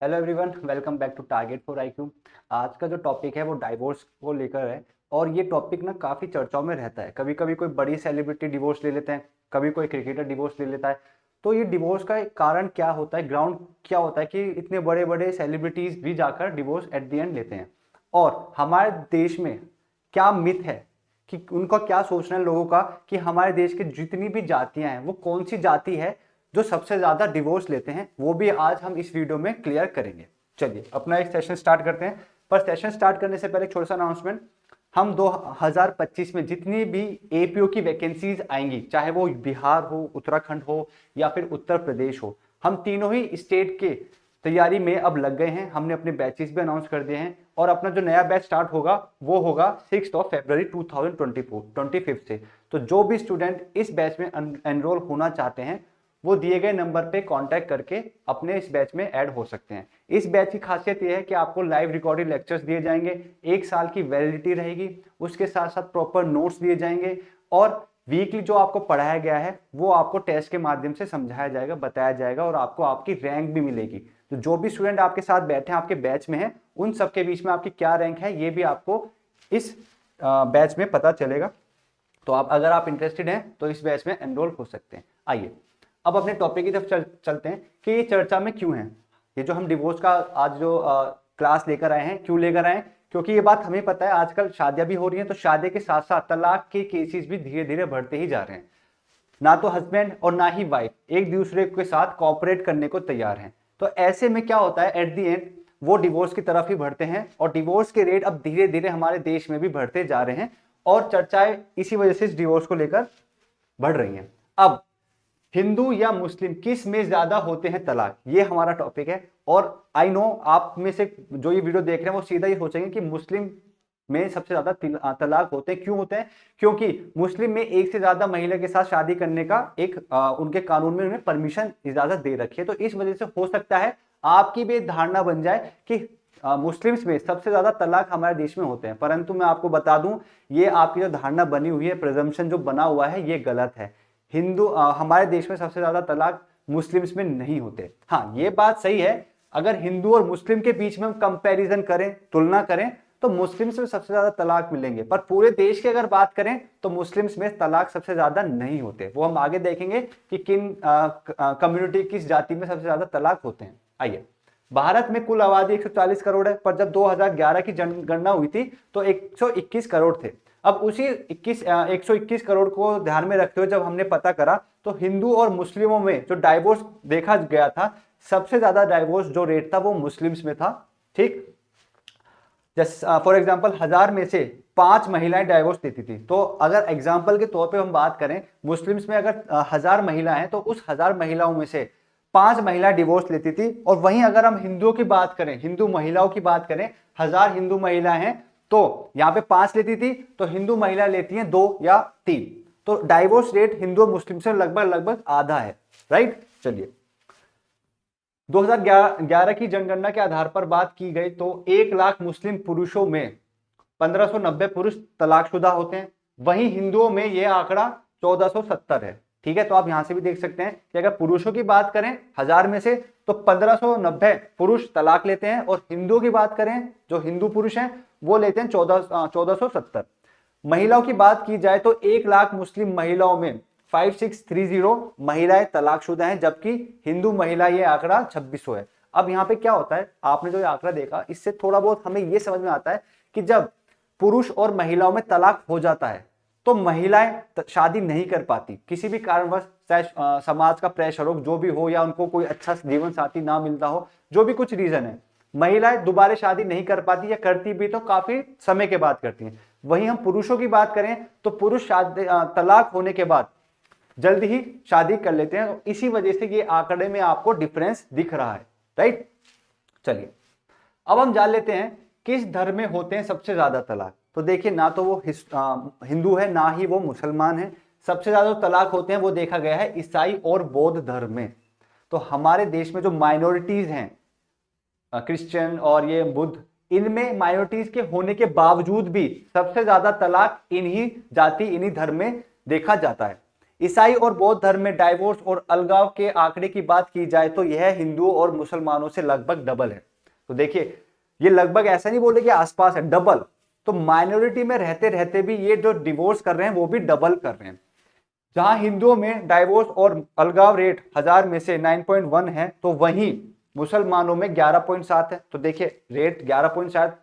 Hello everyone, welcome back to target for IQ. आज का जो टॉपिक है वो डाइवोर्स को लेकर है। और ये टॉपिक ना काफ़ी चर्चाओं में रहता है। कभी कभी कोई बड़ी सेलिब्रिटी डिवोर्स ले लेते हैं, कभी कोई क्रिकेटर डिवोर्स ले लेता है। तो ये डिवोर्स का एक कारण क्या होता है, ग्राउंड क्या होता है कि इतने बड़े बड़े सेलिब्रिटीज भी जाकर डिवोर्स एट द एंड लेते हैं। और हमारे देश में क्या मिथ है कि उनका क्या सोचना है लोगों का कि हमारे देश की जितनी भी जातियां हैं वो कौन सी जाति है जो सबसे ज्यादा डिवोर्स लेते हैं, वो भी आज हम इस वीडियो में क्लियर करेंगे। चलिए अपना एक सेशन स्टार्ट करते हैं। पर सेशन स्टार्ट करने से पहले एक छोटा सा अनाउंसमेंट। हम 2025 में जितनी भी एपीओ की वैकेंसीज आएंगी, चाहे वो बिहार हो, उत्तराखंड हो या फिर उत्तर प्रदेश हो, हम तीनों ही स्टेट के तैयारी में अब लग गए हैं। हमने अपने बैचेस भी अनाउंस कर दिए हैं और अपना जो नया बैच स्टार्ट होगा वो होगा 6 फरवरी 2024 से। तो जो भी स्टूडेंट इस बैच में एनरोल होना चाहते हैं वो दिए गए नंबर पे कांटेक्ट करके अपने इस बैच में ऐड हो सकते हैं। इस बैच की खासियत यह है कि आपको लाइव रिकॉर्डेड लेक्चर्स दिए जाएंगे, 1 साल की वैलिडिटी रहेगी, उसके साथ साथ प्रॉपर नोट्स दिए जाएंगे और वीकली जो आपको पढ़ाया गया है वो आपको टेस्ट के माध्यम से समझाया जाएगा, बताया जाएगा और आपको आपकी रैंक भी मिलेगी। तो जो भी स्टूडेंट आपके साथ बैठे हैं, आपके बैच में हैं, उन सबके बीच में आपकी क्या रैंक है ये भी आपको इस बैच में पता चलेगा। तो अगर आप इंटरेस्टेड हैं तो इस बैच में एनरोल हो सकते हैं। आइए अब अपने टॉपिक की तरफ चलते हैं कि ये चर्चा में क्यों है। ये जो हम डिवोर्स का आज जो क्लास लेकर आए हैं, क्यों लेकर आए हैं? क्योंकि ये बात हमें पता है आजकल शादियां भी हो रही हैं, तो शादी के साथ साथ तलाक के केसेस भी धीरे धीरे बढ़ते ही जा रहे हैं। ना तो हस्बैंड और ना ही वाइफ एक दूसरे के साथ कॉपरेट करने को तैयार हैं। तो ऐसे में क्या होता है, एट द एंड वो डिवोर्स की तरफ ही बढ़ते हैं और डिवोर्स के रेट अब धीरे धीरे हमारे देश में भी बढ़ते जा रहे हैं और चर्चाएं इसी वजह से इस डिवोर्स को लेकर बढ़ रही हैं। अब हिंदू या मुस्लिम किस में ज्यादा होते हैं तलाक, ये हमारा टॉपिक है। और आई नो आप में से जो ये वीडियो देख रहे हैं वो सीधा ये सोचेंगे कि मुस्लिम में सबसे ज्यादा तलाक होते हैं। क्यों होते हैं? क्योंकि मुस्लिम में एक से ज्यादा महिला के साथ शादी करने का एक उनके कानून में उन्हें परमिशन, इजाजत दे रखी है। तो इस वजह से हो सकता है आपकी भी धारणा बन जाए कि मुस्लिम्स में सबसे ज्यादा तलाक हमारे देश में होते हैं। परंतु मैं आपको बता दूं, ये आपकी जो धारणा बनी हुई है, प्रिजम्पशन जो बना हुआ है, ये गलत है। हमारे देश में सबसे ज्यादा तलाक मुस्लिम्स में नहीं होते। हाँ, ये बात सही है, अगर हिंदू और मुस्लिम के बीच में हम कंपैरिजन करें, तुलना करें, तो मुस्लिम्स में सबसे ज्यादा तलाक मिलेंगे। पर पूरे देश की अगर बात करें तो मुस्लिम्स में तलाक सबसे ज्यादा नहीं होते। वो हम आगे देखेंगे कि किन कम्युनिटी, किस जाति में सबसे ज्यादा तलाक होते हैं। आइए, भारत में कुल आबादी 140 करोड़ है, पर जब 2011 की जनगणना हुई थी तो 121 करोड़ थे। अब उसी 121 करोड़ को ध्यान में रखते हुए जब हमने पता करा तो हिंदू और मुस्लिमों में जो डाइवोर्स देखा गया था, सबसे ज्यादा डाइवोर्स जो रेट था वो मुस्लिम्स में था। ठीक, जैसे फॉर एग्जाम्पल 1000 में से 5 महिलाएं डाइवोर्स देती थी। तो अगर एग्जाम्पल के तौर पे हम बात करें, मुस्लिम्स में अगर 1000 महिला हैं तो उस 1000 महिलाओं में से 5 महिला डिवोर्स लेती थी। और वहीं अगर हम हिंदुओं की बात करें, हिंदू महिलाओं की बात करें, 1000 हिंदू महिलाएं हैं तो यहाँ पे 5 लेती थी, तो हिंदू महिला लेती हैं 2 या 3। तो डाइवोर्स रेट हिंदू और मुस्लिम से लगभग लगभग आधा है। राइट, चलिए 2011 की जनगणना के आधार पर बात की गई तो 1 लाख मुस्लिम पुरुषों में 1590 पुरुष तलाकशुदा होते हैं। वहीं हिंदुओं में यह आंकड़ा 1470 है। ठीक है, तो आप यहां से भी देख सकते हैं कि अगर पुरुषों की बात करें 1000 में से तो 1590 पुरुष तलाक लेते हैं और हिंदुओं की बात करें, जो हिंदू पुरुष हैं वो लेते हैं 1470। महिलाओं की बात की जाए तो 1 लाख मुस्लिम महिलाओं में 5630 महिलाएं तलाकशुदा हैं, जबकि हिंदू महिला ये आंकड़ा 2600 है। अब यहाँ पे क्या होता है, आपने जो ये आंकड़ा देखा, इससे थोड़ा बहुत हमें ये समझ में आता है कि जब पुरुष और महिलाओं में तलाक हो जाता है तो महिलाएं शादी नहीं कर पाती, किसी भी कारणवश, चाहे समाज का प्रेशर हो, जो भी हो, या उनको कोई अच्छा जीवन साथी ना मिलता हो, जो भी कुछ रीजन है, महिलाएं दोबारा शादी नहीं कर पाती, या करती भी तो काफी समय के बाद करती हैं। वहीं हम पुरुषों की बात करें तो पुरुष तलाक होने के बाद जल्द ही शादी कर लेते हैं। तो इसी वजह से ये आंकड़े में आपको डिफरेंस दिख रहा है। राइट, चलिए अब हम जान लेते हैं किस धर्म में होते हैं सबसे ज्यादा तलाक। तो देखिए, ना तो वो हिंदू है, ना ही वो मुसलमान है। सबसे ज्यादा तलाक होते हैं वो देखा गया है ईसाई और बौद्ध धर्म में। तो हमारे देश में जो माइनॉरिटीज हैं, क्रिश्चियन और ये बुद्ध, इनमें माइनॉरिटीज के होने के बावजूद भी सबसे ज्यादा तलाक इन्हीं जाति, इन्हीं धर्म में देखा जाता है। ईसाई और बौद्ध धर्म में डाइवोर्स और अलगाव के आंकड़े की बात की जाए तो यह हिंदुओं और मुसलमानों से लगभग डबल है। तो देखिए ये लगभग ऐसा नहीं बोल रहे कि आसपास है, डबल। तो माइनॉरिटी में रहते रहते भी ये जो डिवोर्स कर रहे हैं वो भी डबल कर रहे हैं। जहां हिंदुओं में डाइवोर्स और अलगाव रेट 1000 में से 9.1 है, तो वहीं मुसलमानों में 11.7 है। तो देखिए रेट 11.7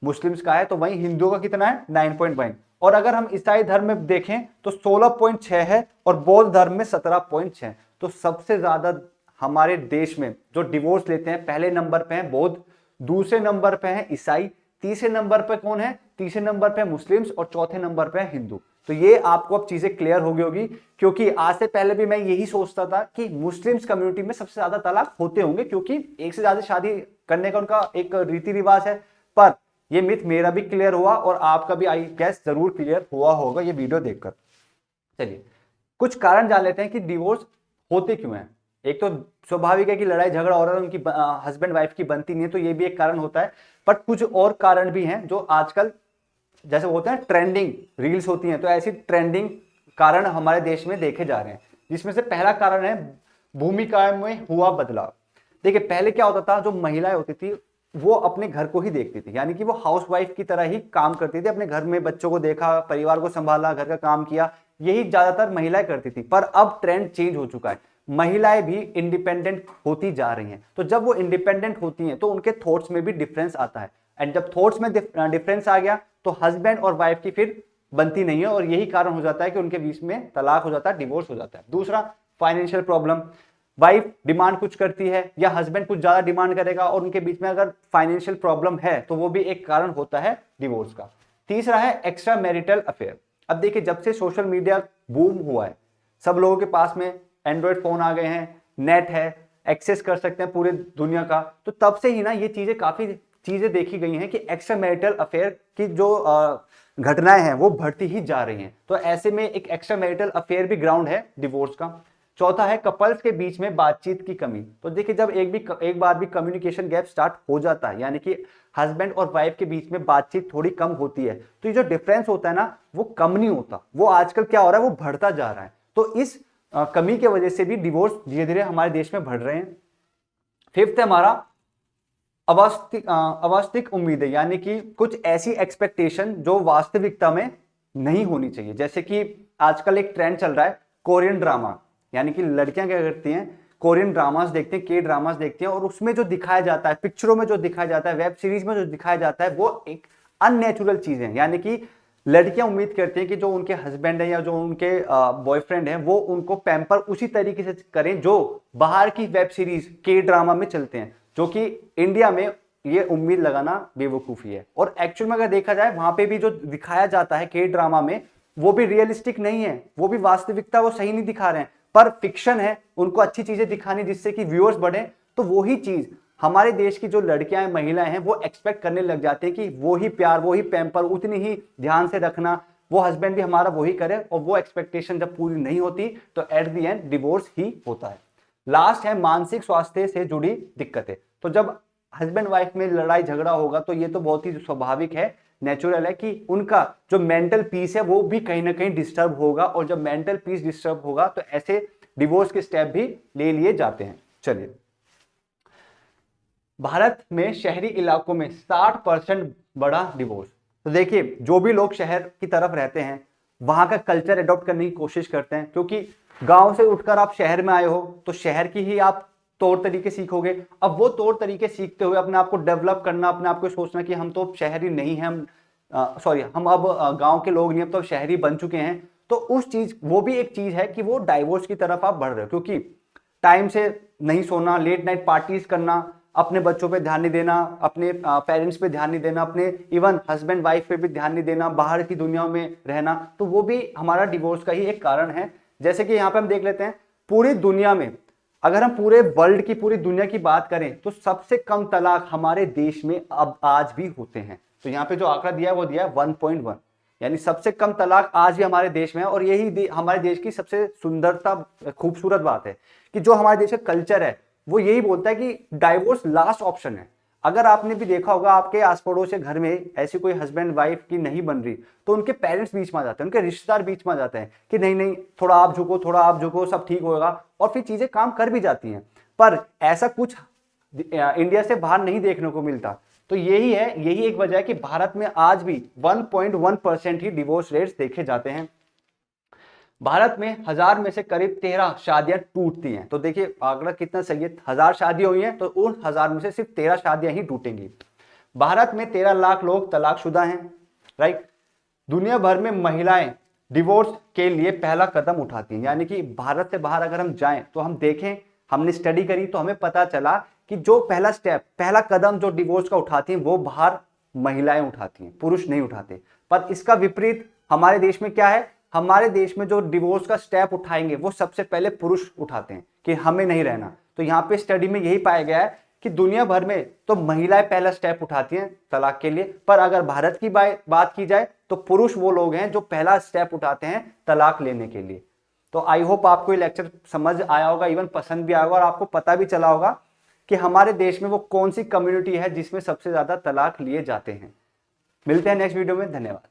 मुस्लिम्स का है, तो वहीं हिंदुओं का कितना है 9.1। और अगर हम ईसाई धर्म में देखें तो 16.6 है और बौद्ध धर्म में 17.6। तो सबसे ज्यादा हमारे देश में जो डिवोर्स लेते हैं पहले नंबर पे है बौद्ध, दूसरे नंबर पे है ईसाई, तीसरे नंबर पे कौन है, तीसरे नंबर पे मुस्लिम्स और चौथे नंबर पे हिंदू। तो ये आपको अब चीजें क्लियर हो गई होगी, क्योंकि आज से पहले भी मैं यही सोचता था कि मुस्लिम्स कम्युनिटी में सबसे ज्यादा तलाक होते होंगे, क्योंकि एक से ज्यादा शादी करने का उनका एक रीति रिवाज है। पर ये मिथ मेरा भी क्लियर हुआ और आपका भी आई गेस जरूर क्लियर हुआ होगा ये वीडियो देखकर। चलिए कुछ कारण जान लेते हैं कि डिवोर्स होते क्यों हैं। एक तो स्वाभाविक है कि लड़ाई झगड़ा हो रहा है, उनकी हस्बैंड वाइफ की बनती नहीं है, तो ये भी एक कारण होता है। बट कुछ और कारण भी हैं जो आजकल जैसे होते हैं ट्रेंडिंग रील्स होती हैं, तो ऐसी ट्रेंडिंग कारण हमारे देश में देखे जा रहे हैं। जिसमें से पहला कारण है भूमिका में हुआ बदलाव। देखिए पहले क्या होता था, जो महिलाएं होती थी वो अपने घर को ही देखती थी, यानी कि वो हाउसवाइफ की तरह ही काम करती थी, अपने घर में बच्चों को देखा, परिवार को संभाला, घर का काम किया, यही ज्यादातर महिलाएं करती थी। पर अब ट्रेंड चेंज हो चुका है, महिलाएं भी इंडिपेंडेंट होती जा रही हैं। तो जब वो इंडिपेंडेंट होती हैं तो उनके थॉट्स में भी डिफरेंस आता है, एंड जब थॉट्स में डिफरेंस आ गया तो हस्बैंड और वाइफ की फिर बनती नहीं है, और यही कारण हो जाता है कि उनके बीच में तलाक हो जाता है, डिवोर्स हो जाता है। दूसरा फाइनेंशियल प्रॉब्लम, वाइफ डिमांड कुछ करती है या हस्बैंड कुछ ज्यादा डिमांड करेगा और उनके बीच में अगर फाइनेंशियल प्रॉब्लम है तो वो भी एक कारण होता है डिवोर्स का। तीसरा है एक्स्ट्रा मैरिटल अफेयर। अब देखिए जब से सोशल मीडिया बूम हुआ है, सब लोगों के पास में एंड्रॉयड फोन आ गए हैं, नेट है, एक्सेस कर सकते हैं पूरे दुनिया का, तो तब से ही ना ये चीजें काफी चीजें देखी गई हैं कि एक्स्ट्रा मैरिटल अफेयर की जो घटनाएं हैं वो बढ़ती ही जा रही हैं। तो ऐसे में एक एक्स्ट्रा मैरिटल अफेयर भी ग्राउंड है डिवोर्स का। चौथा है कपल्स के बीच में बातचीत की कमी। तो देखिए जब एक बार भी कम्युनिकेशन गैप स्टार्ट हो जाता है, यानी कि हस्बैंड और वाइफ के बीच में बातचीत थोड़ी कम होती है, तो ये जो डिफरेंस होता है ना वो कम नहीं होता, वो आजकल क्या हो रहा है वो बढ़ता जा रहा है। तो इस कमी के वजह से भी डिवोर्स धीरे धीरे हमारे देश में बढ़ रहे हैं। फिफ्थ है हमारा अवास्तविक उम्मीदें, यानी कि कुछ ऐसी एक्सपेक्टेशन जो वास्तविकता में नहीं होनी चाहिए। जैसे कि आजकल एक ट्रेंड चल रहा है कोरियन ड्रामा, यानी कि लड़कियां क्या करती हैं कोरियन ड्रामास देखते हैं, के ड्रामास देखती हैं, और उसमें जो दिखाया जाता है, पिक्चरों में जो दिखाया जाता है, वेब सीरीज में जो दिखाया जाता है, वो एक अननेचुरल चीज है। यानी कि लड़कियां उम्मीद करती हैं कि जो उनके हस्बैंड है या जो उनके बॉयफ्रेंड है वो उनको पैम्पर उसी तरीके से करें जो बाहर की वेब सीरीज के ड्रामा में चलते हैं, जो कि इंडिया में ये उम्मीद लगाना बेवकूफी है। और एक्चुअल में अगर देखा जाए वहां पे भी जो दिखाया जाता है के ड्रामा में वो भी रियलिस्टिक नहीं है, वो भी वास्तविकता वो सही नहीं दिखा रहे हैं, पर फिक्शन है, उनको अच्छी चीजें दिखानी जिससे कि व्यूअर्स बढ़े। तो वही चीज हमारे देश की जो लड़कियां हैं, महिलाएं हैं, वो एक्सपेक्ट करने लग जाते हैं कि वो ही प्यार, वो ही पैम्पर, उतनी ही ध्यान से रखना, वो हस्बैंड भी हमारा वही करे, और वो एक्सपेक्टेशन जब पूरी नहीं होती तो एट द एंड डिवोर्स ही होता है। लास्ट है मानसिक स्वास्थ्य से जुड़ी दिक्कतें। तो जब हस्बैंड वाइफ में लड़ाई झगड़ा होगा तो ये तो बहुत ही स्वाभाविक है, नेचुरल है कि उनका जो मेंटल पीस है वो भी कहीं ना कहीं डिस्टर्ब होगा, और जब मेंटल पीस डिस्टर्ब होगा तो ऐसे डिवोर्स के स्टेप भी ले लिए जाते हैं। चलिए, भारत में शहरी इलाकों में 60% बड़ा डिवोर्स। तो देखिए जो भी लोग शहर की तरफ रहते हैं वहां का कल्चर अडॉप्ट करने की कोशिश करते हैं, क्योंकि गांव से उठकर आप शहर में आए हो तो शहर की ही आप तौर तरीके सीखोगे। अब वो तौर तरीके सीखते हुए अपने आप को डेवलप करना, अपने आप को सोचना कि हम तो शहरी नहीं हैं, हम अब गांव के लोग नहीं, अब तो शहरी बन चुके हैं। तो उस चीज वो भी एक चीज है कि वो डाइवोर्स की तरफ आप बढ़ रहे हो, क्योंकि टाइम से नहीं सोना, लेट नाइट पार्टीज करना, अपने बच्चों पे ध्यान नहीं देना, अपने पेरेंट्स पे ध्यान नहीं देना, अपने इवन हस्बैंड वाइफ पे भी ध्यान नहीं देना, बाहर की दुनिया में रहना, तो वो भी हमारा डिवोर्स का ही एक कारण है। जैसे कि यहाँ पे हम देख लेते हैं पूरी दुनिया में, अगर हम पूरे वर्ल्ड की, पूरी दुनिया की बात करें तो सबसे कम तलाक हमारे देश में अब आज भी होते हैं। तो यहाँ पे जो आंकड़ा दिया है वो दिया है 1.1, यानी सबसे कम तलाक आज भी हमारे देश में है। और यही हमारे देश की सबसे सुंदरता, खूबसूरत बात है कि जो हमारे देश का कल्चर है वो यही बोलता है कि डाइवोर्स लास्ट ऑप्शन है। अगर आपने भी देखा होगा आपके आस पड़ोस के घर में ऐसी कोई हस्बैंड वाइफ की नहीं बन रही, तो उनके पेरेंट्स बीच में आ जाते हैं, उनके रिश्तेदार बीच में आ जाते हैं कि नहीं नहीं थोड़ा आप झुको, थोड़ा आप झुको, सब ठीक होगा, और फिर चीजें काम कर भी जाती हैं। पर ऐसा कुछ इंडिया से बाहर नहीं देखने को मिलता। तो यही एक वजह है कि भारत में आज भी 1.1% ही डिवोर्स रेट्स देखे जाते हैं। भारत में 1000 में से करीब 13 शादियां टूटती हैं। तो देखिए आंकड़ा कितना सही है, 1000 शादियां हुई हैं तो उन 1000 में से सिर्फ 13 शादियां ही टूटेंगी। भारत में 13 लाख लोग तलाकशुदा हैं, राइट। दुनिया भर में महिलाएं डिवोर्स के लिए पहला कदम उठाती हैं, यानी कि भारत से बाहर अगर हम जाएं तो हम देखें, हमने स्टडी करी तो हमें पता चला कि जो पहला स्टेप, पहला कदम जो डिवोर्स का उठाती हैं वो बाहर महिलाएं उठाती हैं, पुरुष नहीं उठाते। पर इसका विपरीत हमारे देश में क्या है, हमारे देश में जो डिवोर्स का स्टेप उठाएंगे वो सबसे पहले पुरुष उठाते हैं कि हमें नहीं रहना। तो यहाँ पे स्टडी में यही पाया गया है कि दुनिया भर में तो महिलाएं पहला स्टेप उठाती हैं तलाक के लिए, पर अगर भारत की बात की जाए तो पुरुष वो लोग हैं जो पहला स्टेप उठाते हैं तलाक लेने के लिए। तो आई होप आपको ये लेक्चर समझ आया होगा, इवन पसंद भी आया होगा, और आपको पता भी चला होगा कि हमारे देश में वो कौन सी कम्युनिटी है जिसमें सबसे ज्यादा तलाक लिए जाते हैं। मिलते हैं नेक्स्ट वीडियो में, धन्यवाद।